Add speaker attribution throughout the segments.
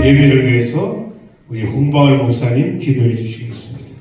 Speaker 1: 예배를 위해서 우리 홍바울 목사님 기도해 주시겠습니다.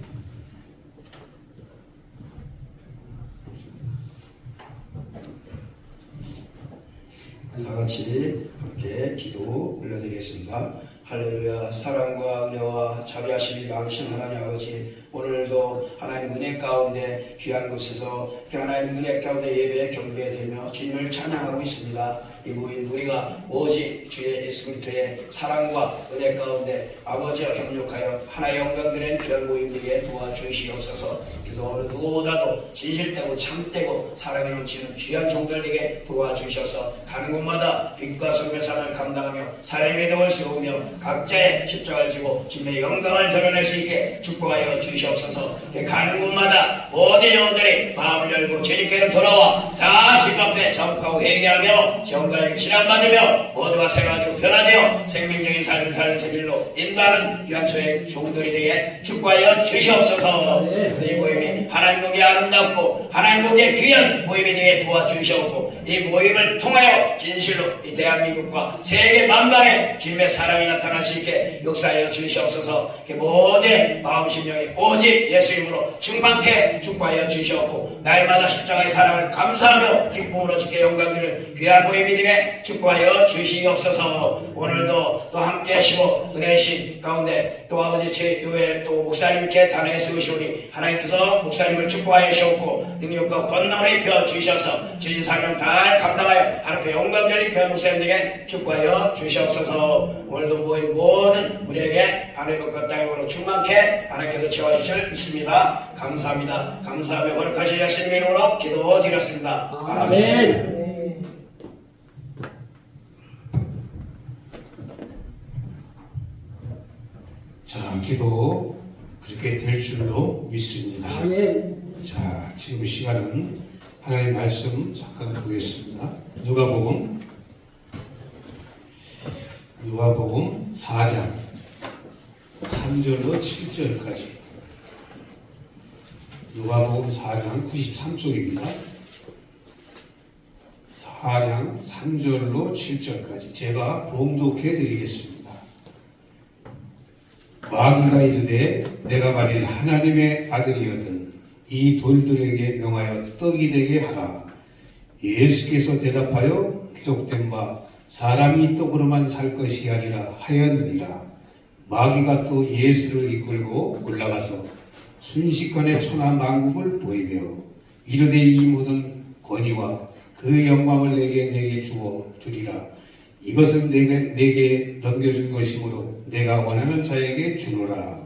Speaker 2: 다 같이 함께 기도 올려드리겠습니다. 할렐루야. 사랑과 은혜와 자비하심이 많으신 하나님 아버지, 오늘도 하나님 은혜 가운데 귀한 곳에서 하나님 은혜 가운데 예배 경배되며 주님을 찬양하고 있습니다. 이 모인 우리가 오직 주의 예수 그리스도의 사랑과 은혜 가운데 아버지와 협력하여 하나의 영광들의 귀한 모임들에게 도와주시옵소서. 그래서 어느 누구보다도 진실되고 참되고 사랑이 넘치는 귀한 종들에게 도와주셔서 가는 곳마다 빛과 성의 삶을 감당하며 사랑의 덕을 세우며 각자의 십자가를 지고 주님의 영광을 드러낼 수 있게 축복하여 주시옵소서. 가는 곳마다 모든 영혼들이 마음을 열고 주님께로 돌아와 다 주님 앞에 자복하고 회개하며 정가를 진안받으며 모두가 생활하고 변화되어 생명적인 삶을 사는 길로 인도하는 귀한 저의 종들이 되게 축복하여 주시옵소서. 그래서 이 모임이 하나님 보기에 아름답고 하나님 보기에 귀한 모임이 되게 도와주시옵고 이 모임을 통하여 진실로 이 대한민국과 세계 만방에 주님의 사랑이 나타날 수 있게 역사하여 주시옵소서. 모든 마음 심령이 오직 예수 이름으로 충만케 축복하여 주시옵고 날마다 십자가의 사랑을 감사하며 기쁨으로 주께 영광드리는 귀한 모임이 되게 축복하여 주시옵소서. 오늘도 또 함께 하시고 은혜신 가운데 또 아버지 제 교회 또 목사님께 단에 세우시오니 하나님께서 목사님을 축복하여 주시옵고 능력과 권능을 입혀 주셔서 주인 사명 잘 감당하여 하나님의 영광적인 귀한 목사님에게 축복하여 주시옵소서. 오늘도 모인 모든 우리에게 하나님의 것과 땅으로 충만케 하나님께서 채워 주실 믿습니다. 감사합니다. 감사하며 거룩하신 예수님 이름으로 기도드렸습니다. 아멘.
Speaker 1: 자, 기도 그렇게 될 줄로 믿습니다.
Speaker 3: 아멘.
Speaker 1: 자, 지금 시간은 하나님 말씀 잠깐 보겠습니다. 누가복음 4장 3절로 7절까지. 누가복음 4장 93쪽입니다. 4장 3절로 7절까지 제가 봉독해 드리겠습니다. 마귀가 이르되 내가 만일 하나님의 아들이거든 이 돌들에게 명하여 떡이 되게 하라. 예수께서 대답하여 기록된 바 사람이 떡으로만 살 것이 아니라 하였느니라. 마귀가 또 예수를 이끌고 올라가서 순식간에 천하 만국을 보이며 이르되 이 모든 권위와 그 영광을 내게 주어 주리라. 이것은 내게 넘겨준 것이므로 내가 원하는 자에게 주노라.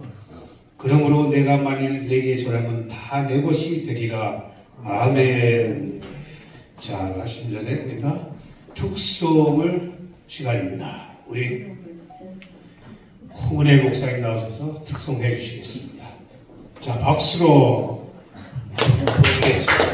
Speaker 1: 그러므로 내가 만일 내게 절하면 다 내 것이 되리라. 아멘. 자, 말씀 전에 우리가 특송을 시간입니다. 우리 홍은혜 목사님 나오셔서 특송해 주시겠습니다. 자, 박수로 모시겠습니다.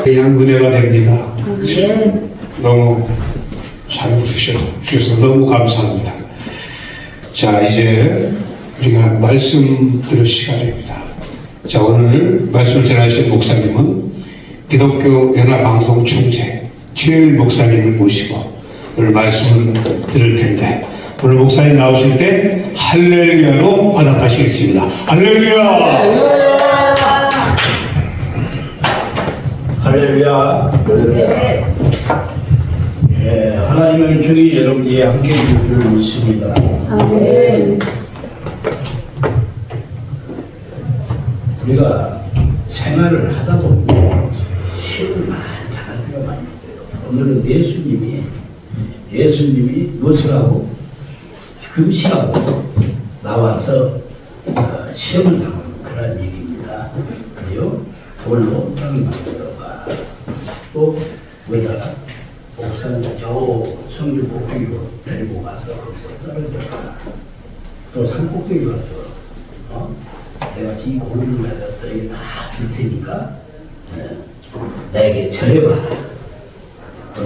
Speaker 1: 그냥 은혜가 됩니다. 너무 잘 부르셔서 너무 감사합니다. 자, 이제 우리가 말씀 들을 시간입니다. 자, 오늘 말씀을 전하신 목사님은 기독교 연합방송 총재 최일 목사님을 모시고 오늘 말씀을 들을 텐데, 오늘 목사님 나오실 때 할렐루야로 화답하시겠습니다. 할렐루야!
Speaker 3: 할렐루야. 예, 하나님의 주의 여러분이 함께 있는 줄 믿습니다.
Speaker 4: 아멘.
Speaker 3: 우리가 생활을 하다 보면 시험을 많이 당할 때가 많이 있어요. 오늘은 예수님이 무엇을 하고 금식하고 나와서 시험을 당하는 그런 얘기입니다. 그래요? 돌로 땅을 만들어봐. 또 거기다가 목사는 저 성주 꼭대기로 데리고 가서 거기서 떨어져라. 또 산 꼭대기 가서 내가 이 고민을 내가 너에게 다 줄 테니까 내게 절해봐라.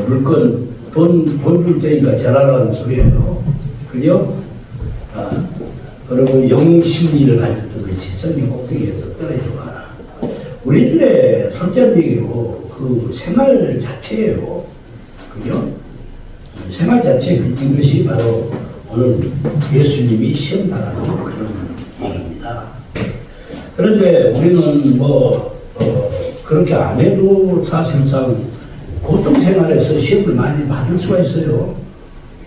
Speaker 3: 물건 돈 줄 테니까 절하라는 소리예요. 그죠? 그리고 영심리를 가졌던 것이 성주 꼭대기에서 떨어져봐라. 우리들의 솔직한 얘기로 그 생활 자체예요. 그죠? 생활 자체에 그친 것이 바로 오늘 예수님이 시험 당하는 그런 얘기입니다. 그런데 우리는 그렇게 안 해도 사실상 보통 생활에서 시험을 많이 받을 수가 있어요.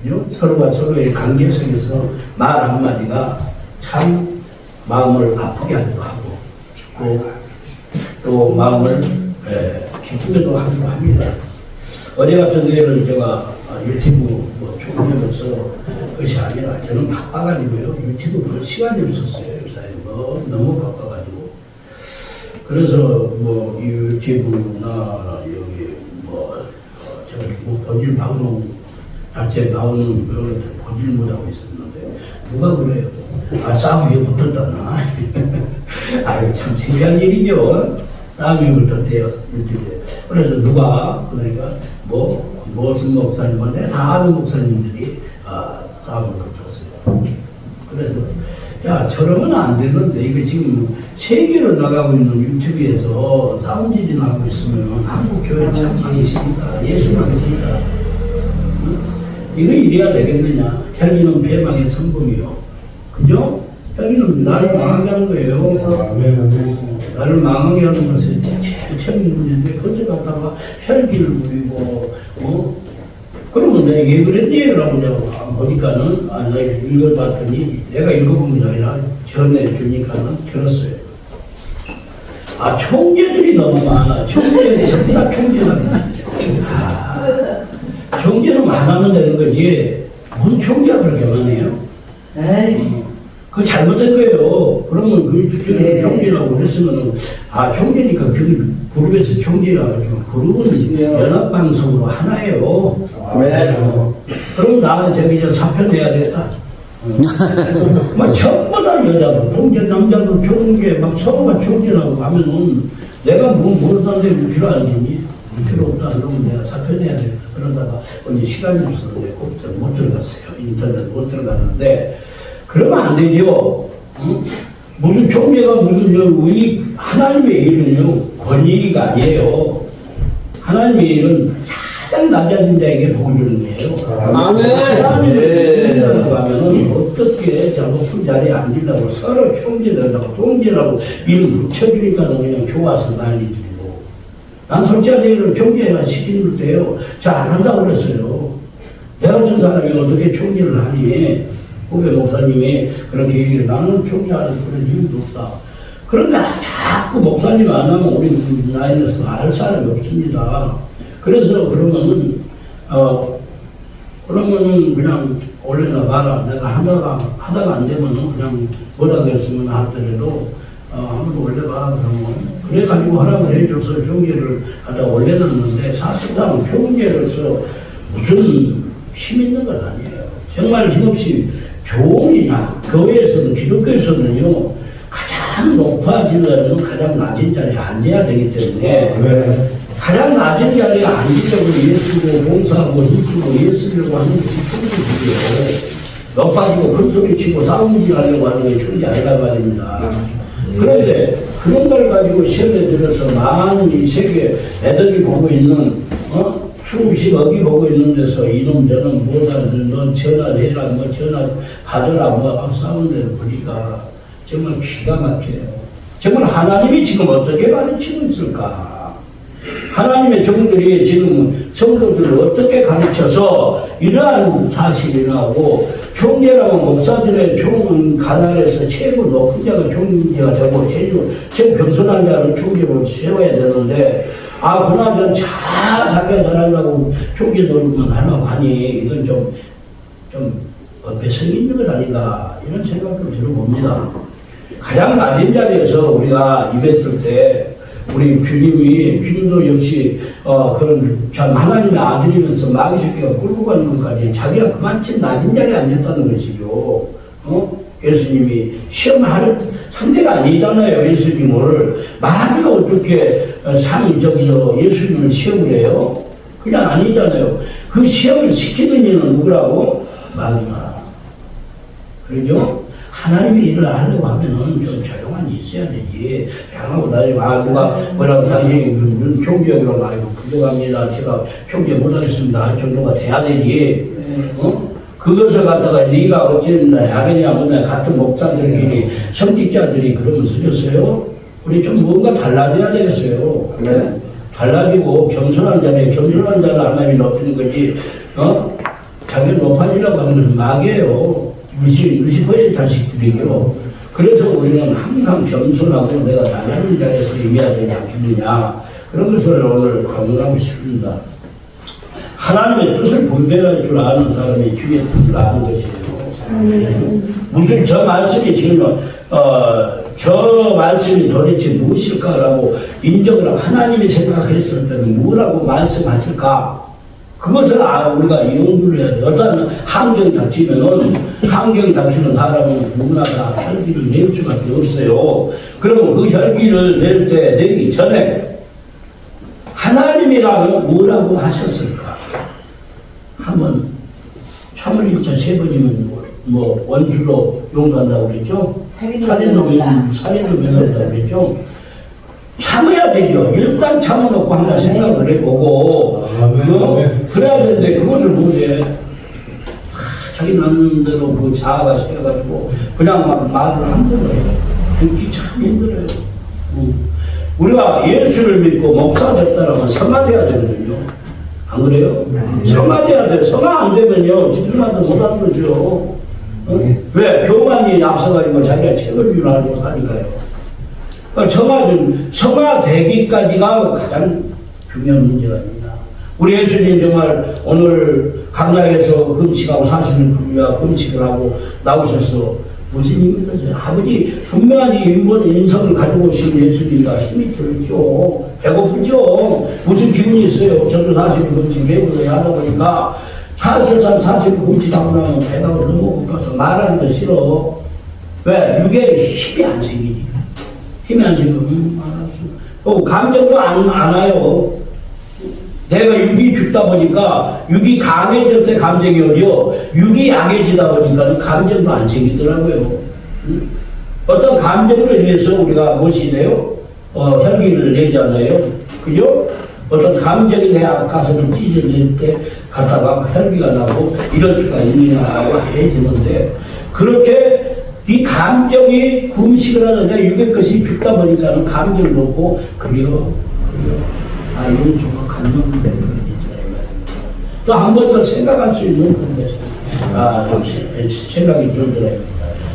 Speaker 3: 그죠? 서로가 서로의 관계 속에서 말 한마디가 참 마음을 아프게 하기도 하고 또 마음을 기쁘게도 하기도 합니다. 어제 같은 경우에는 제가 유튜브 총회로서 그것이 아니라 저는 바빠가지고요. 유튜브 볼 시간이 없었어요. 요사에 너무 바빠가지고. 그래서 이 유튜브나 여기 제가 본질 방송 자체에 나오는 그런 것들 보질 못하고 있었는데 누가 그래요? 싸움 위에 붙었다나. 아유 참 신기한 일이죠. 싸움 위에 붙었대요. 유튜브에. 그래서 그러니까 무슨 목사님한테 다 아는 목사님들이 싸움을 붙었어요. 그래서 야 저러면 안 되는데 이거 지금 세계로 나가고 있는 유튜브에서 싸움질이 나고 있으면 한국 교회 참 망신이다. 예수 망신이다. 이거 이래야 되겠느냐. 혈기는 패망의 선봉이요. 그죠? 혈기는 나를 망하게 하는 거예요. 나를 망하게 하는 것이 제일 처음 문제인데 그것을 갖다가 혈기를 부리고 그러면 내가 왜 그랬니? 라고 보니까는 내가 읽어봤더니 내가 읽어본 게 아니라 전해주니까는 들었어요. 총재들이 너무 많아. 총재 전부 다 총재만 총재는 안 하면 되는 거지. 무슨 총재가 그렇게 많아요? 그거 잘못된 거예요. 그러면 총재라고 그랬으면 총재니까 그 그룹에서 총재라고 하지만 그룹은 연합방송으로 하나예요. 그럼 나 저기 이제 사표 내야 되겠다. 전부 다 여자도 총재, 남자도 총재, 서로가 총재라고 하면은 내가 모르는데 필요하겠니? 필요 없다. 그러면 내가 사표 내야 되겠다. 그러다가 언제 시간이 없었는데 꼭 못 들어갔어요. 인터넷 못 들어갔는데 그러면 안 되죠. 무슨 총재가 우리 하나님의 일은요 권위가 아니에요. 하나님의 일은 가장 낮아진 자에게 복을 주는 거예요. 하나님의 일이라고 하면은 어떻게 높은 자리에 앉으려고 서로 총재라고 이름 붙여주니까 그냥 좋아서 난리들이고. 난 솔직하게 얘기를 총재가 시키는 때요. 잘 안 한다고 그랬어요. 내가 같은 사람이 어떻게 총재를 하니? 후배 목사님이 그렇게 얘기를 나는 총재하는 그런 이유도 없다. 그런데 자꾸 목사님 안 하면 우리 라인에서 알 사람이 없습니다. 그래서 그러면은 그냥 올려놔 봐라. 내가 하다가 안 되면은 그냥 뭐라고 했으면 하더라도 한번 올려봐. 그러면 그래가지고 허락을 해줘서 총재를 하다 올려놨는데 사실상 총재로서 무슨 힘 있는 건 아니에요. 정말 힘없이 종이나 교회에서는 기독교에서는요 가장 높아지려면 가장 낮은 자리에 앉아야 되기 때문에 가장 낮은 자리에 앉으려고 예수고 봉사하고 힘쓰고 예수려고 하는 것이 총재들이에요. 높아지고 큰소리 치고 싸움질 하려고 하는 게 총재 아니란 말입니다. 그런데 그런 걸 가지고 시험에 들어서 많은 이 세계 애들이 보고 있는 수십억이 보고 있는 데서 이놈 저놈 못하는 너 전화해라 뭐 전화 받으라 뭐 싸우는 데를 보니까 정말 기가 막혀요. 정말 하나님이 지금 어떻게 가르치고 있을까? 하나님의 종들이 지금 성도들을 어떻게 가르쳐서 이러한 사실이 나오고 총재라고 목사들의 총 가난에서 최고 높은 자가 총재가 되고 최고 겸손한 자를 총재로 세워야 되는데 그나저나 자기가 잘한다고 총재 노릇만 하려고 하니 이건 좀 배성이 있는 것 아닌가 이런 생각도 들어봅니다. 가장 낮은 자리에서 우리가 입했을 때 우리 주님도 역시 그런 참 하나님의 아들이면서 마귀 새끼가 끌고 가는 것까지 자기가 그만큼 낮은 자리에 앉았다는 것이죠. 예수님이 시험할 상대가 아니잖아요. 예수님을 마귀가 어떻게 예수님을 시험을 해요? 그냥 아니잖아요. 그 시험을 시키는 이는 누구라고? 마귀가. 그러죠? 하나님의 일을 하려고 하면은 좀 조용한 있어야 되지. 조용하고 나중에 누가 뭐라고 당신이 총재라고 아이고 부족합니다. 제가 총재 못하겠습니다. 할 정도가 돼야 되지. 그것을 갖다가 네가 어찌나 하느냐 뭐냐 같은 목사들끼리 성직자들이 그러면 쓰겠어요? 우리 좀 뭔가 달라져야 되겠어요. 달라지고 겸손한 자리에 겸손한 자를 하나님이 높이는 거지. 자기 높아지라고 하는 것은 마귀예요. 루시퍼의 자식들이요. 그래서 우리는 항상 겸손하고 내가 나가는 자리에서 임해야 되지 않겠느냐. 그런 것을 오늘 강론하고 싶습니다. 하나님의 뜻을 분별할 줄 아는 사람이 주의 뜻을 아는 것이에요. 무슨 저 말씀이 지금 저 말씀이 도대체 무엇일까라고 인정을 하고 하나님이 생각했을 때는 뭐라고 말씀하실까? 그것을 우리가 연구를 해야 돼. 어떤 환경이 닥치면은 환경이 닥치는 사람은 누구나 다 혈기를 낼 수밖에 없어요. 그러면 그 혈기를 낼 때 내기 전에 하나님이라면 뭐라고 하셨을까? 한번 참을 일자 3번이면 뭐 원수로 용서한다고 그랬죠? 살인로 면한다고 그랬죠? 참아야 되죠. 일단 참아놓고 한번 생각을 해보고 그래야 되는데 그것을 못해. 자기 나름대로 그 자아가 생겨가지고 그냥 막 말을 함부로 해요. 그게 참 힘들어요. 우리가 예수를 믿고 목사 됐다라면 성화돼야 되거든요. 안 그래요? 성화돼야 돼. 성화 안 되면요 진리만도 못하는 거죠. 왜? 교만이 앞서가지고 자기가 책을 줄 알고 사니까요. 성화되기까지가 가장 중요한 문제가 있습니다. 우리 예수님 정말 오늘 강당에서 금식하고 40일 금식을 하고 나오셔서 무슨 의미인지 아버지 분명히 인성을 가지고 오신 예수님과 힘이 들죠. 배고프죠. 무슨 기운이 있어요. 저도 40일 금식 매일 하다 보니까 사실상 40일 금식하고 나면 배가 너무 고파서 말하는 거 싫어. 왜? 육에 힘이 안 생기니까. 힘이 안 생기면 말하죠. 감정도 안 와요. 내가 육이 죽다 보니까 육이 강해질 때 감정이 오죠. 육이 약해지다 보니까 감정도 안 생기더라고요. 어떤 감정으로 인해서 우리가 무엇이 돼요? 혈기를 내잖아요. 그죠? 어떤 감정이 내 가슴을 찢어낼 때 갖다가 혈기가 나고 이럴 수가 있느냐라고 해지는데 그렇게 이 감정이 금식을 하는데 육의 것이 죽다 보니까는 감정도 없고 그래요. 용서가 감정이 되는 거죠. 또 한 번 더 생각할 수 있는 그런 것이 생각이 들더라고요.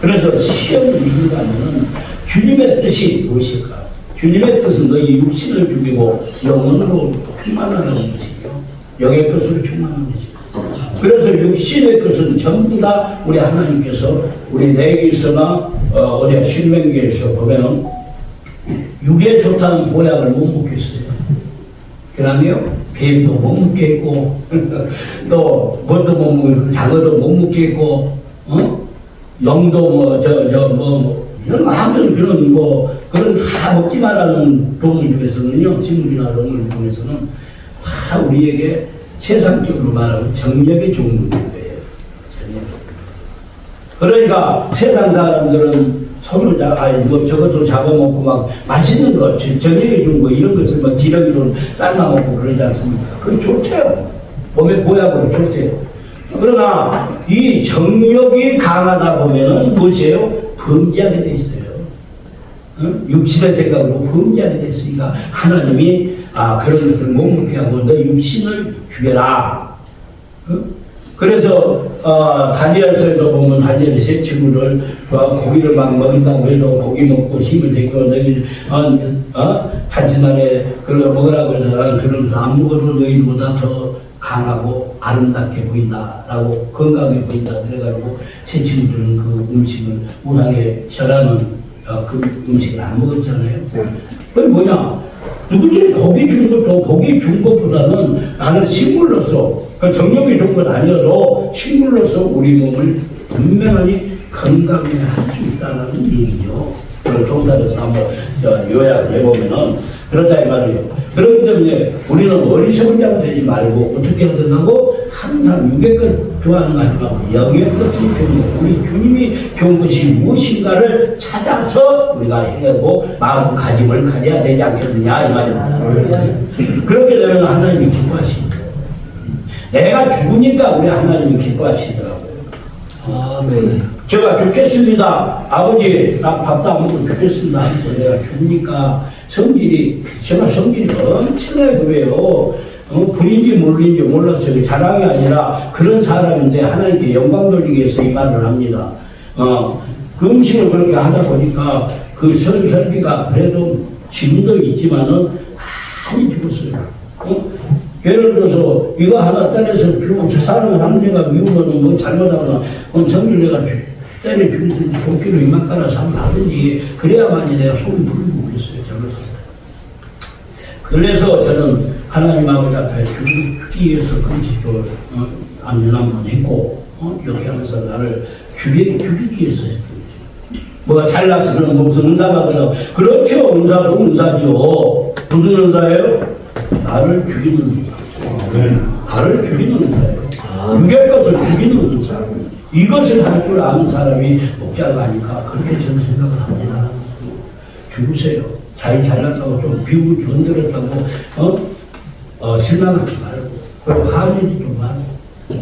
Speaker 3: 그래서 시험을 이기려면 주님의 뜻이 무엇일까? 주님의 뜻은 너희 육신을 죽이고 영혼으로 충만하는 것이죠. 영의 뜻으로 충만하는 것이죠. 그래서 육신의 것은 전부 다 우리 하나님께서 우리 내기서나 어디 신명기에서 보면 육에 좋다는 보약을 못 먹겠어요. 그러네요. 뱀도 못 먹겠고 또 뭣도 못 먹고 장어도 못 먹겠고 영도 이런 거 아무튼 그런 다 먹지 말라는 동물 중에서는요, 식물이나 동물 중에서는 다 우리에게 세상적으로 말하면 정력에 좋은 거예요. 그러니까 세상 사람들은 서로 저것도 잡아먹고 막 맛있는 거, 정력에 좋은 거 이런 것을 막 기러기로 삶아먹고 그러지 않습니까? 그게 좋대요. 몸에 보약으로 좋대요. 그러나 이 정력이 강하다 보면은 무엇이에요? 범죄하게 돼 있어요. 육신의 생각으로 범죄하게 됐으니까 하나님이 그런 것을 못 먹게 하고 너 육신을 죽여라. 그래서 다니엘서에도 보면 다니엘이 세 친구를 고기를 막 먹인다고 해도 고기 먹고 힘을 되고 너희 잔치날에 그걸 먹으라고 해서 그런 안 먹어도 너희보다 더 강하고 아름답게 보인다라고 건강해 보인다 그래가지고 세 친구들은 그 음식을 우상에 절하는 그 음식을 안 먹었잖아요. 그게 뭐냐? 누구든지 고기 준 것보다는 나는 식물로서 정력이 좋은 건 아니어도 식물로서 우리 몸을 분명히 건강해 할 수 있다는 얘기죠. 그걸 동사에서 한번 요약을 해보면은 그렇다 이 말이에요. 그렇기 때문에 우리는 어리석은 자가 되지 말고 어떻게 해야 된다고? 항상 육의 것 좋아하는 거 하지 말고 영의 것이 좋은 것, 우리 주님이 좋은 것이 무엇인가를 찾아서 우리가 행하고 마음가짐을 가져야 되지 않겠느냐 이 말입니다. 그렇게 되면 하나님이 기뻐하십니다. 내가 죽으니까 우리 하나님이 기뻐하시더라고요. 아멘. 제가 죽겠습니다. 아버지 나 밥도 안 먹고 죽겠습니다. 하면서 내가 죽으니까 제가 성질이 엄청나게 그래요. 불인지 물인지 몰랐어요. 자랑이 아니라 그런 사람인데 하나님께 영광 돌리기 위해서 이 말을 합니다. 그 음식을 그렇게 하다 보니까 그 설비가 그래도 지금도 있지만은 많이 죽었어요. 예를 들어서 이거 하나 때려서 주고 저 사람은 남자가 미우면 뭐 잘못하거나 성질 내가 때려 죽이든지 도끼로 이만 깔아서 한번 하든지 그래야만이 내가 속이 부르고 그랬어요. 그래서 저는 하나님 아버지 앞에 죽이기 위해서 금식을 안전 한번 했고 이렇게 하면서 나를 죽이기 위해서 했던 거죠. 뭐가 잘나서 그런 거 무슨 은사 받으러 그렇죠. 은사도 은사죠. 무슨 은사예요? 나를 죽이는 은사. 나를 죽이는 은사예요. 유괴 것을 죽이는 은사. 이것을 할 줄 아는 사람이 목자가 아니까 그렇게 저는 생각을 합니다. 죽으세요. 자기 잘났다고 좀 비우고 견들었다고 실망하지 말고 그리고 하늘이 좀 말고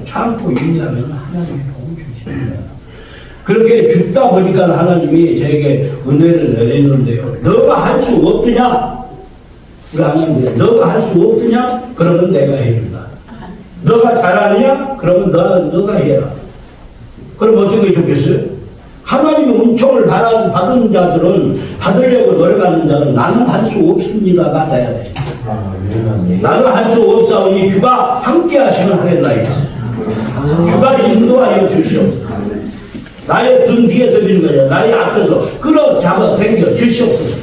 Speaker 3: 참고 인내하면 하나님이 도움 주십니다. 그렇게 죽다 보니까 하나님이 저에게 은혜를 내리는데요. 너가 할 수 없느냐? 우리 하나님이 너가 할 수 없느냐? 그러면 내가 해준다. 너가 잘하느냐? 그러면 너가 해라. 그럼 어떻게 좋겠어요? 하나님의 은총을 받은 자들은 받으려고 노력하는 자들은 나는 할 수 없습니다가 돼야 돼. 나는 할 수 없사오니 주가 함께 하시면 하겠나이다. 주가 인도하여 주시옵소서. 나의 등 뒤에서 미는 거야. 나의 앞에서 끌어 잡아 당겨 주시옵소서.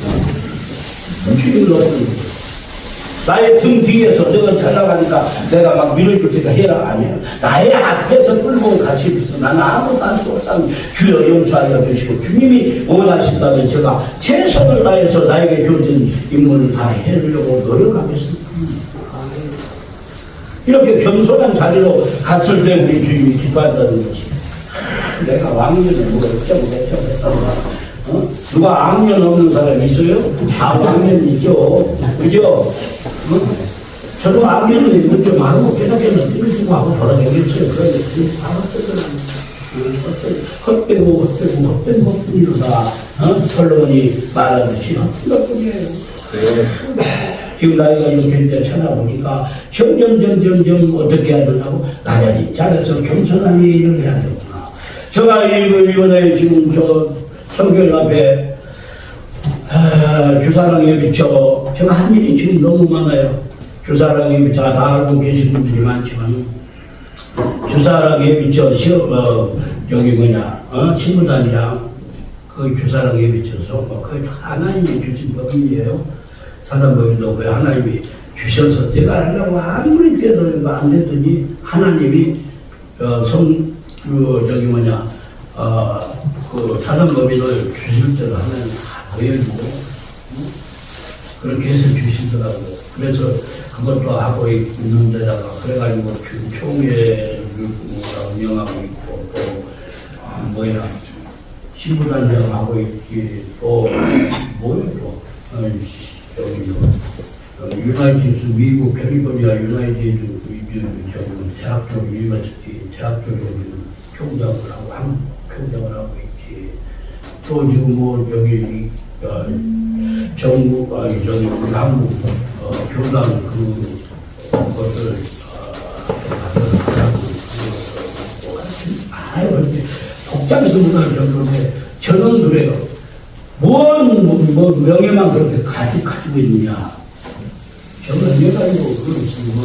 Speaker 3: 주님을 얻는 나의 등 뒤에서 너가 잘 나가니까 내가 막 밀어줄 테니까 해라. 아니야. 나의 앞에서 끌고 같이 있어. 나는 아무것도 할 수 없다면 주여 용서하여 주시고 주님이 원하신다면 제가 최선을 다해서 나에게 주어진 임무를 다 해주려고 노력하겠습니다. 이렇게 겸손한 자리로 갔을 때 우리 주님이 기뻐한다는 것이 내가 왕년에 뭐가 어쩌고 했다고 누가 악년 없는 사람이 있어요? 다 악년이 있죠. 그죠? 저도 악년은 있고 좀 하고 깨닫게는 띠르고 하고 돌아다녔어요. 그런데 헛되고 헛된 것뿐이로다. 솔로몬이 말하듯이 헛된 것뿐이에요. 지금 나이가 이렇게 때 찾아보니까 점점 어떻게 해야 된다고? 나란히 잘해서 겸손한 일을 해야 되구나. 제가 이번에 지금 성경 앞에 주사랑에 비춰 제가 한 일이 지금 너무 많아요. 주사랑에 비춰 다 알고 계신 분들이 많지만 주사랑에 비춰 신부단장 그 주사랑에 비춰서 그 하나님이 주신 법이에요. 사단법인도 그 하나님이 주셔서 제가 하려고 아무리 때도 안 됐더니 하나님이 그 사단법인을 주실 때도 하나님 다 보여주고 그렇게 해서 주시더라고요. 그래서 그것도 하고 있는 데다가 그래가지고 지금 총회를 운영하고 있고 또 신부단장 하고 있기 또 유나이티드 미국 캘리포니아 유나이티드 대학 쪽 유니버시티 대학 쪽에 총장을 하고 한국 총장을 하고 있지. 또 지금 정부 한국 교단 그것을 복잡해서 못할 정도인데 저는 그래요. 뭔 명예만 그렇게 가지고 있느냐. 저는 해가지고 그걸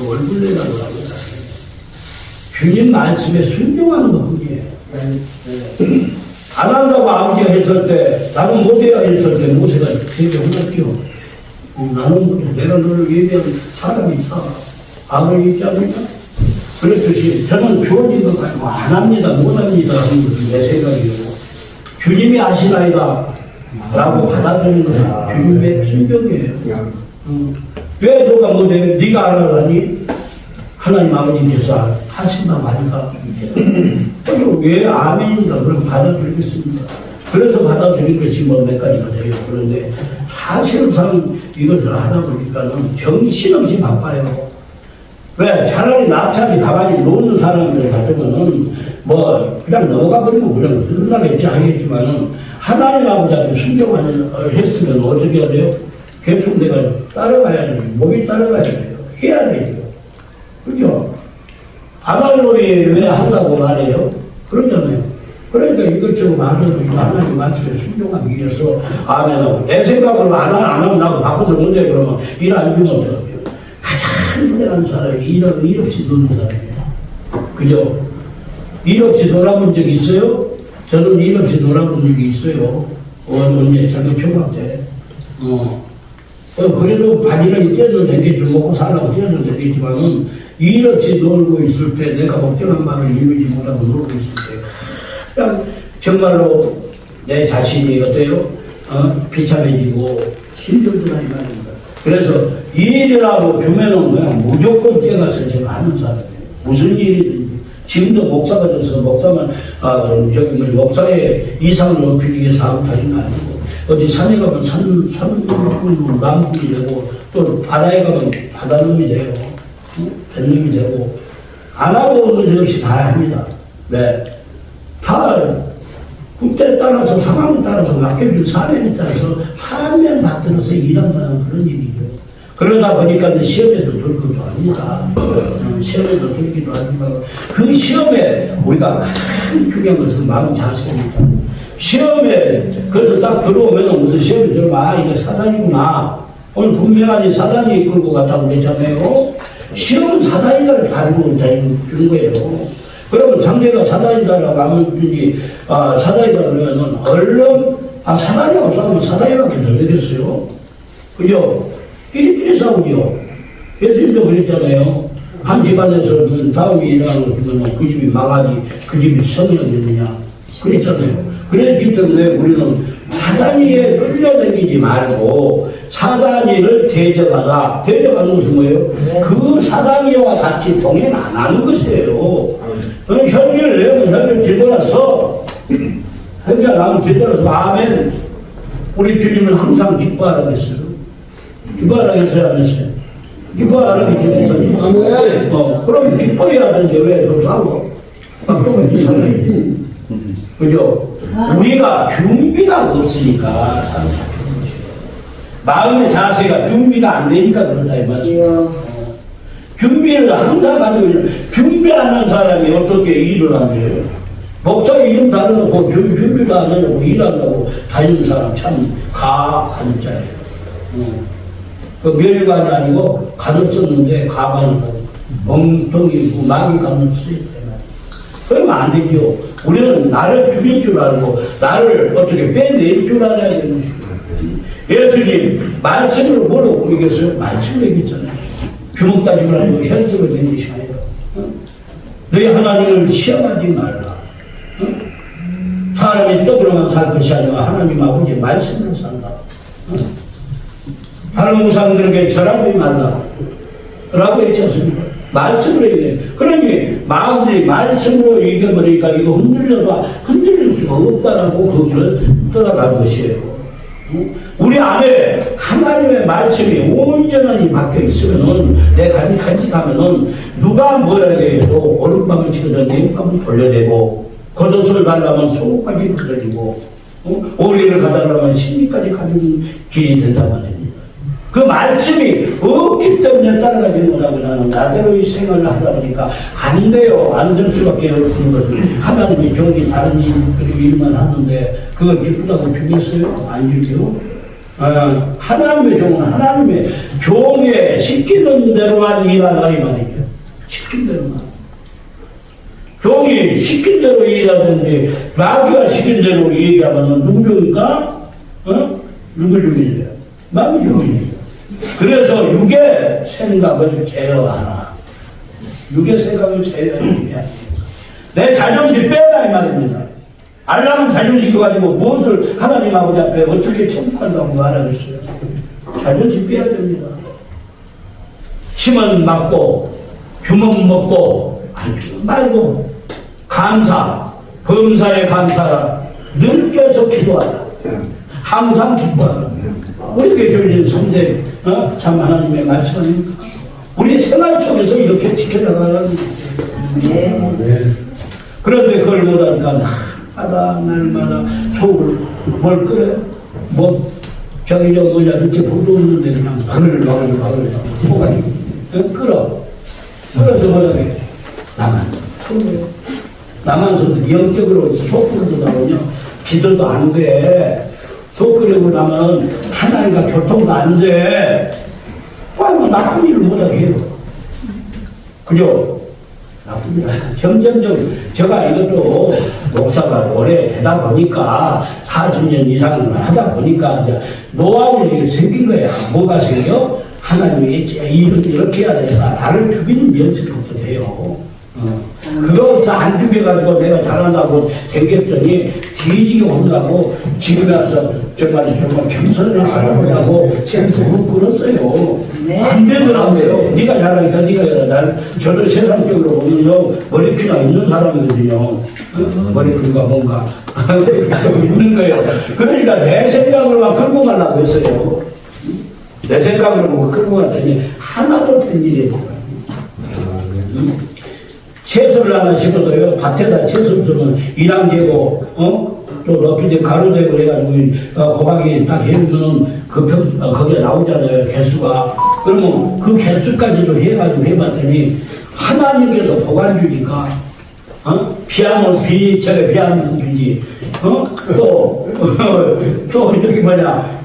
Speaker 3: 얼굴 내라고 합니다. 주님 말씀에 순종하는 것 뿐이에요. 안 한다고 아버지가 했을 때, 나는 못해야 했을 때 모세가 되게 혼났죠. 나는 내가 너를 예배한 사람이 있다. 아버지 있지 않습니까? 그랬듯이 저는 주어진 것 가지고 안 합니다, 못 합니다 하는 것이 내 생각이고 주님이 하시나이다 라고 받아들이는 것은 주님의 순종이에요. 왜 너가 못해? 네가 알아라니? 하나님 아버지께서 하신다고 하니까 왜 아멘입니다. 그럼 받아들이겠습니다. 그래서 받아들인 것이 몇 가지가 돼요. 그런데 사실상 이것을 하다 보니까는 정신없이 바빠요. 왜? 차라리 낙차비 가만히 놓는 사람들 같으면은 그냥 넘어가 버리고 그냥 흘러가겠지 하겠지만은 하나님 아버지한테 순종했으면 어떻게 해야 돼요? 계속 내가 따라가야 돼요. 목이 따라가야 돼요. 해야 돼요. 그죠? 안 할 놈이 왜 한다고 말해요? 그러잖아요. 그러니까 이것저것 하는 하나님 말씀에 순종하기 위해서 안 해놓고 내 생각으로 안 하면 나고 바꿔서 문제 그러면 일 안 주면 돼요. 가장 불행한 사람이 일 없이 노는 사람이에요. 그죠? 일 없이 놀아본 적 있어요? 저는 일 없이 놀아본 적이 있어요. 언제 젊은 초등학교 때. 그래도 바지는 떼도 되겠지, 먹고 살라고 떼도 되겠지만은 일 없이 놀고 있을 때 내가 걱정한 말을 이루지 못하고 놀고 있을 때 그냥 정말로 내 자신이 어때요? 비참해지고 힘들더라 이 말입니다. 그래서 일이라고 주면은 그냥 무조건 뛰어가서 제가 하는 사람이에요. 무슨 일이든지. 지금도 목사가 돼서 목사만 저기 목사의 이상을 높이기 위해서 하고 다니는 거 아니고 어디 산에 가면 남군이 되고 또 바다에 가면 바다놈이 되고 뱃놈이 되고 안 하고 없는 일 없이 다 합니다. 왜? 다 국대에 따라서 상황에 따라서 맡겨준 사명에 따라서 사명 받들어서 일한다는 그런 얘기죠. 그러다 보니까 시험에도 들기도 합니다. 시험에도 들기도 하지만 그 시험에 우리가 가장 중요한 것은 마음 자세입니다. 시험에 그래서 딱 들어오면 무슨 시험에 들어오면 이게 사단이구나. 오늘 분명하게 사단이 이끌고 갔다고 그랬잖아요. 시험은 사단이다를 가지고 주는 거예요. 그러면 상대가 사단이다라고 하면 사단이다 그러면은 얼른 사단이라고 싸우면 사단이밖에 더 되겠어요. 그죠? 끼리끼리 싸우죠. 예수님도 그랬잖아요. 한 집안에서 다음이 일어나는 거면 그 집이 망하지 그 집이 성령되느냐 그랬잖아요. 그랬기 때문에 우리는 사단이에 끌려다니지 말고 사단이를 대적하다. 대적하는 것은 뭐예요? 그 사단이와 같이 동행 안 하는 것이에요. 혈기를 내면 혈기를 뒤돌아서 혈기가 나면 뒤돌아서 아멘. 우리 주님은 항상 기뻐하라고 했어요. 기뻐하라고 했어요, 안 했어요? 기뻐하라고 했어요. 그럼 기뻐해야 되는데 왜 또 싸워? 그러면 이상하지. 그죠? 우리가 준비가 없으니까 사는 마음의 자세가 준비가 안 되니까 그런다 이 말이에요. 준비를 항상 가지고 있는 준비 안 한 사람이 어떻게 일을 한대요? 목사 이름 다뤄놓고 준비도 안 해놓고 일한다고 다니는 사람 참 가한 자예요. 그 멸관이 아니고 간을 썼는데 가관을 엉덩이 마귀 간을 쓰였다. 그러면 안 되죠. 우리는 나를 죽일 줄 알고 나를 어떻게 빼낼 줄 알아야 되는 것이죠. 예수님 말씀으로 뭐라고 그러겠어요? 말씀으로 얘기했잖아요. 주먹다짐을 하고 현수로 내리시나요? 너희 하나님을 시험하지 말라. 사람이 떡으로만 살 것이 아니라 하나님 아버지의 말씀으로 산다. 다른 우상들에게 절하지 말라. 라고 했지 않습니까? 말씀으로 얘기해요. 그러니 마음들이 말씀으로 얘기해버리니까 이거 흔들릴 수가 없다라고 거기를 떠나간 것이에요. 우리 안에 하나님의 말씀이 온전히 박혀 있으면은 내가 간직하면은 누가 뭐라 해도 오른밤을 치거든 왼밤을 돌려대고 겉옷을 달라면 속까지 거들리고 오리를 가달라면 심리까지 가는 길이 된단 말입니다. 그 말씀이 없기 때문에 따라가지 못하고 나는 나대로의 생활을 하다 보니까 안 돼요. 안 될 수밖에 없는 것은 하나님이 저기 다른 일만 하는데 그걸 기쁘다고 주겠어요? 아니죠. 하나님의 종은 하나님의 종에 시키는 대로만 일하라 이 말이죠. 시킨 대로만. 종이 시킨 대로 일하든지 마귀가 시킨 대로 얘기하면 누구 종일까? 누구 종이세요? 마귀 종이에요. 그래서 육의 생각을 제어하라. 육의 생각을 제어해야 내 자존심 빼라 이 말입니다. 알라면 자존심 가지고 무엇을 하나님 아버지 앞에 어떻게 청구한다고 말하겠어요? 자존심 빼야 됩니다. 침은 맞고 주먹 먹고 아주 말고 감사, 범사에 감사라. 늘 계속 기도하라. 항상 기뻐하라. 우리에게 주어진 3대 참 하나님의 말씀 아닙니까? 우리 생활 속에서 이렇게 지켜나가는 그런데 그걸 못하니까 날마다 속을 뭘 끓여요? 저기 뭐냐 이렇게 불도 없는데 그냥 박을 끓어. 그래서 뭐라게 나만 속으로 나만서도 영적으로 속으로도 나오냐 기도도 안 돼. 속 끓이고 나면 하나님과 교통도 안 돼. 뭐 나쁜 일을 못하게 해요. 그죠? 나쁜 일. 점점점 제가 이것도 목사가 오래 되다 보니까 40년 이상을 하다 보니까 이제 노하우가 생긴 거야. 뭐가 생겨? 하나님이 이렇게 해야 되니까 나를 죽이는 연습부터 돼요. 그거부터 안 죽여가지고 내가 잘한다고 생겼더니 뒤지게 온다고 집에 와서 정말 겸손히 살아보려고 생수 못 끊었어요. 안 되더라고요. 네가 잘하니까 네가 해라. 난 저도 세상적으로 보면요 머리피가 있는 사람이거든요. 머리피가 뭔가 있는 거예요. 그러니까 내 생각으로만 끌고 가려고 했어요. 내 생각으로 끌고 갔더니 하나도 된 일이 없어요. 채소를 하나 심어도요, 밭에다 채소 주면 일항되고, 또 높이대 가로대고 해가지고, 호박이 딱 해놓으면 거기에 나오잖아요, 개수가. 그러면 그 개수까지도 해가지고 해봤더니, 하나님께서 보관 주니까, 비하면 저게 비하면 주지, 또 저기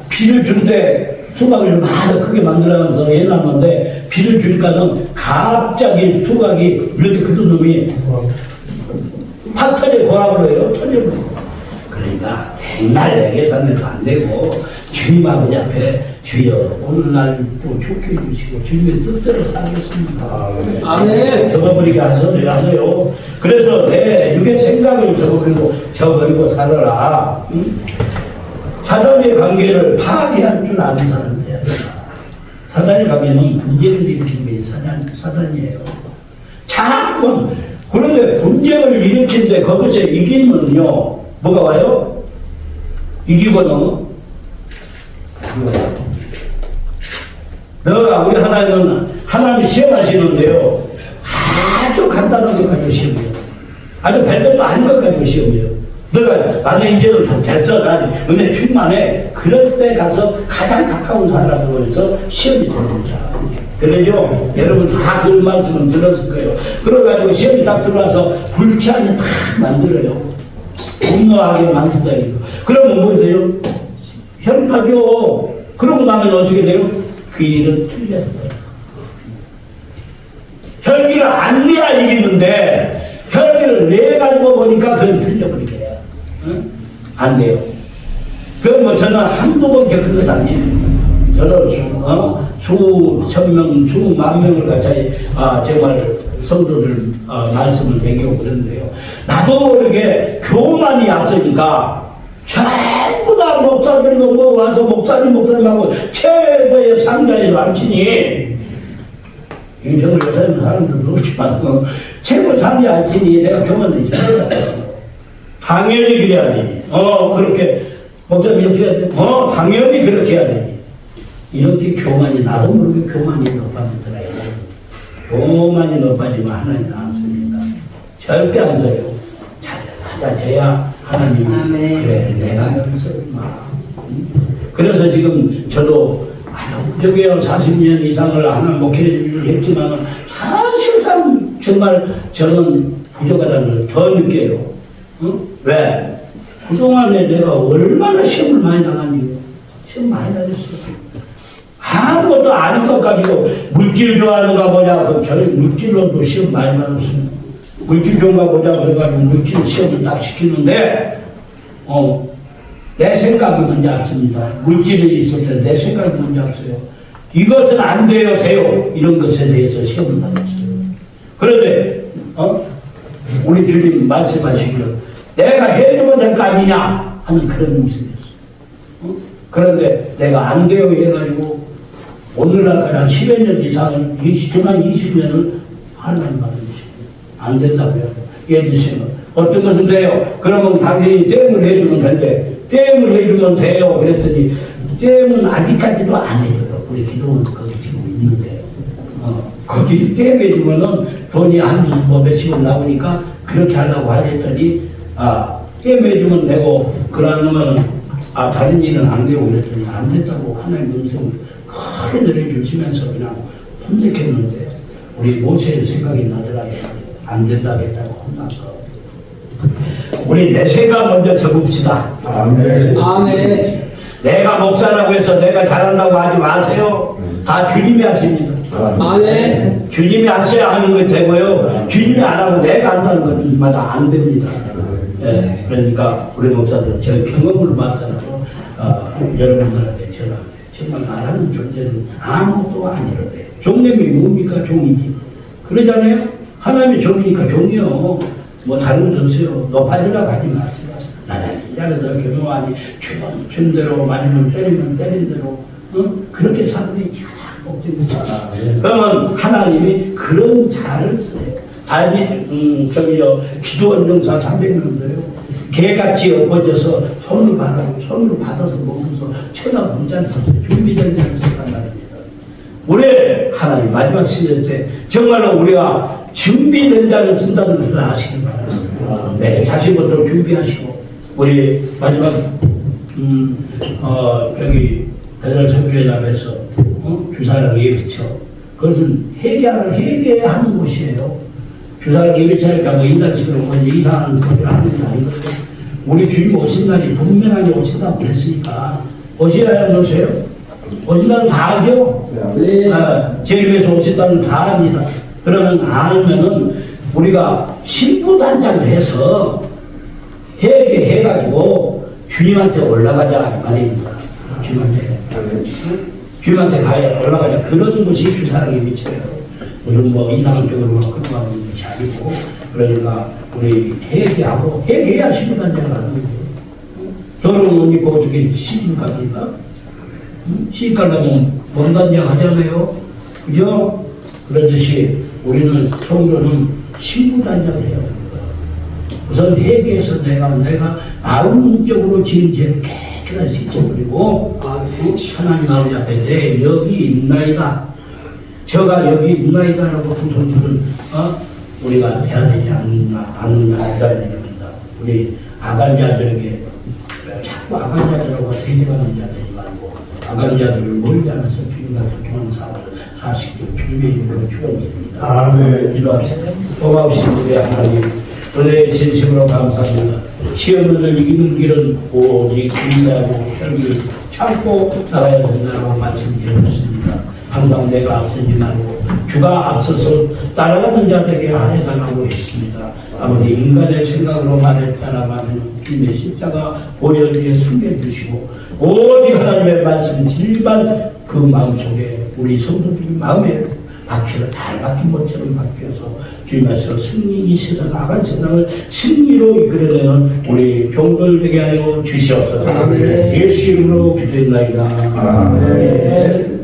Speaker 3: 비를 준대, 수박을 많이 크게 만들어가면서 해놨는데 비를 주니까는 갑자기 수박이 이렇게 크던 놈이 팍 터져버려요. 터져버려. 그러니까 백날 내 계산해도 안 되고 주님 아버지 앞에 주여 오늘날 또 좋게 해주시고 주님의 뜻대로 살겠습니다. 아멘. 접어버리게 하세요. 그래서 내 육의 생각을 접어버리고 살아라. 사단의 관계를 파괴할 줄 아는 사람이에요. 사단의 관계는 분쟁을 일으키는 게 사단이에요. 자꾸 그런데 분쟁을 일으키는데 거기서 이기면요 뭐가 와요? 이기고는 너가 우리 하나님이 시험하시는데요 아주 간단한 것 가지고 시험이에요. 아주 별것도 아닌 것 가지고 시험이에요. 너가 나는 이제는 됐어. 난 은혜 충만해. 그럴 때 가서 가장 가까운 사람으로 해서 시험이 들어오자. 그래요. 여러분 다 그 말씀을 들었을 거예요. 그래가지고 시험이 딱 들어와서 불쾌하게 다 만들어요. 분노하게 만든다. 그러면 뭐 돼요? 현파죠. 그러고 나면 어떻게 돼요? 그 일은 틀렸어요. 혈기를 안 내야 이기는데 혈기를 내가지고 보니까 그건 틀려버리게. 안 돼요. 뭐 저는 한두 번 겪은 것 아니에요. 저는 수천 명, 수만 명을 같이 정말 성도들 말씀을 배우고 그러는데요. 나도 모르게 교만이 앞서니까 전부 다 목사들이고 뭐 와서 목사님하고 최고의 상자에 앉히니 저를 요새는 사람들도 없지만 최고 상자에 앉히니 내가 교만이 잘했다. 당연히 그래야 되니. 그렇게, 목사님 이렇게 해야 돼. 당연히 그렇게 해야 되니. 이렇게 교만이, 나도 모르게 교만이 높아지더라요. 교만이 높아지면 하나님 남습니다. 절대 안 써요. 낮아져야 하나님이, 그래, 내가 너를 써마. 그래서 지금 저도, 저기요, 40년 이상을 하는 목회를 했지만은, 사실상 정말 저는 부족하다는 걸 더 느껴요. 왜? 그동안에 내가 얼마나 시험을 많이 나갔니? 시험 많이 나갔어. 아무것도 아닌 것 가지고 물질 좋아하는가 보자. 물질로도 시험 많이 받았어. 물질 좋은가 보자. 그래가지고 물질 시험을 딱 시키는데, 내 생각이 먼저 앞섭니다. 물질이 있을 때 내 생각이 먼저 앞서요. 이것은 안 돼요, 돼요. 이런 것에 대해서 시험을 받았어요. 그런데, 우리 주님 말씀하시기를 내가 해주면 될 거 아니냐 하는 그런 모습이었어요. 그런데 내가 안 돼요 해가지고 오늘날까지 한 10여 년 이상을 지난 20년을 하나님 받으시고 안 된다고요. 예를 들면 어떤 것은 돼요. 그러면 당연히 땜을 해주면 된대. 땜을 해주면 돼요. 그랬더니 땜은 아직까지도 안 해줘요. 우리 기도는 거기 지금 있는데 거기 땜 해주면은 돈이 한 몇십원 나오니까 그렇게 하려고 하랬더니 땜 해주면 되고 그러면 다른 일은 안 되고 그랬더니 안 됐다고 하나님 음성을 크게 내려주시면서 그냥 혼내켰는데 우리 모세의 생각이 나더라. 안 된다고 했다고 혼났어. 우리 내 생각 먼저 적읍시다.
Speaker 2: 아멘.
Speaker 4: 아멘.
Speaker 3: 내가 목사라고 해서 내가 잘한다고 하지 마세요. 다 주님이 하십니다.
Speaker 4: 아멘.
Speaker 3: 주님이 하셔야 하는 거 되고요. 주님이 안 하고 내가 한다는 것마다 안 됩니다. 예, 그러니까 우리 목사들 제 경험을 말씀하고 여러분들한테 전합니다. 정말 나라는 존재는 아무것도 아니로돼요. 종님이 뭡니까? 종이지. 그러잖아요. 하나님의 종이니까 종이요. 뭐 다른 건 없어요. 높아지려고 하지 마세요. 나라는 자라서 교묘하니 춘 대로 많이면 때리면 때린 대로 그렇게 사람들이 잘 복잡하잖아. 그러면 하나님이 그런 자를 써요. 다윗 기도원 용사 300명도요. 개같이 엎어져서 손을 받아서 먹으면서 천하 문자를 썼어요. 준비된 자를 썼단 말입니다. 올해 하나님 마지막 시대 때 정말로 우리가 준비된 자를 쓴다는 것을 아시기 바랍니다. 네, 자신부터 준비하시고 우리 마지막 배달선교회답에서 주사랑 예배처 그것은 회개하는 곳이에요. 주사랑 예배처니까 뭐 인간식으로 뭐 이상한 소리를 하는 게 아니거든요. 우리 주님 오신 날이 분명하게 오신다고 그랬으니까 오시나요? 안 오세요? 오신다는 다 알죠?
Speaker 4: 네.
Speaker 3: 제 입에서 오신다는 다 압니다. 그러면 알면은 우리가 신부단장을 해서 회개해가지고 주님한테 올라가자 이 말입니다. 주님한테 가야 올라가자. 그런 것이 주사랑의 미쳐요. 우리는 뭐 이상한 쪽으로 끌어가는 것이 아니고 그러니까 우리 회개해야 신부단장을 하는 거죠. 결혼 못 입고 어떻게 시집 갑니까? 시집 가려면 몸단장 하잖아요. 그죠? 그러듯이 우리는 성도는 신부단장을 해야 합니다. 우선 회개해서 내가 마음적으로 지은 죄를 깨끗이 씻어버리고 하나님 아버지 앞에 내 여기 있나이다. 저가 여기 있나이다라고 그 손들은 우리가 해야 되지 않느냐 이래야 됩니다. 우리 아간자들에게 자꾸 아간자들하고 대립하는 자들이 말고 아간자들을 멀지 않아서 주님과 소통하는 사업을 사실은 주님의 이름으로 축원드립니다.
Speaker 2: 아멘.
Speaker 3: 기도합시다. 고마우신 우리 하나님, 은혜의 진심으로 감사합니다. 시험을 이기는 길은 오직 인자하고 혈기 참고 나가야 된다고 말씀드렸습니다. 항상 내가 앞서지 말고 주가 앞서서 따라가는 자들에게 해달라고 했습니다. 아버지 인간의 생각으로 말을 따라가면 주님의 십자가 보혈 위에 숨겨주시고 오직 하나님의 말씀 진리만 그 마음속에 우리 성도들의 마음에 박혀서 잘 박힌 것처럼 박혀서 주님께서 이 세상 나간 세상을 승리로 이끌어내는 우리 종들 되게 하여 주시옵소서. 예수 이름으로 기도했나이다. 아멘.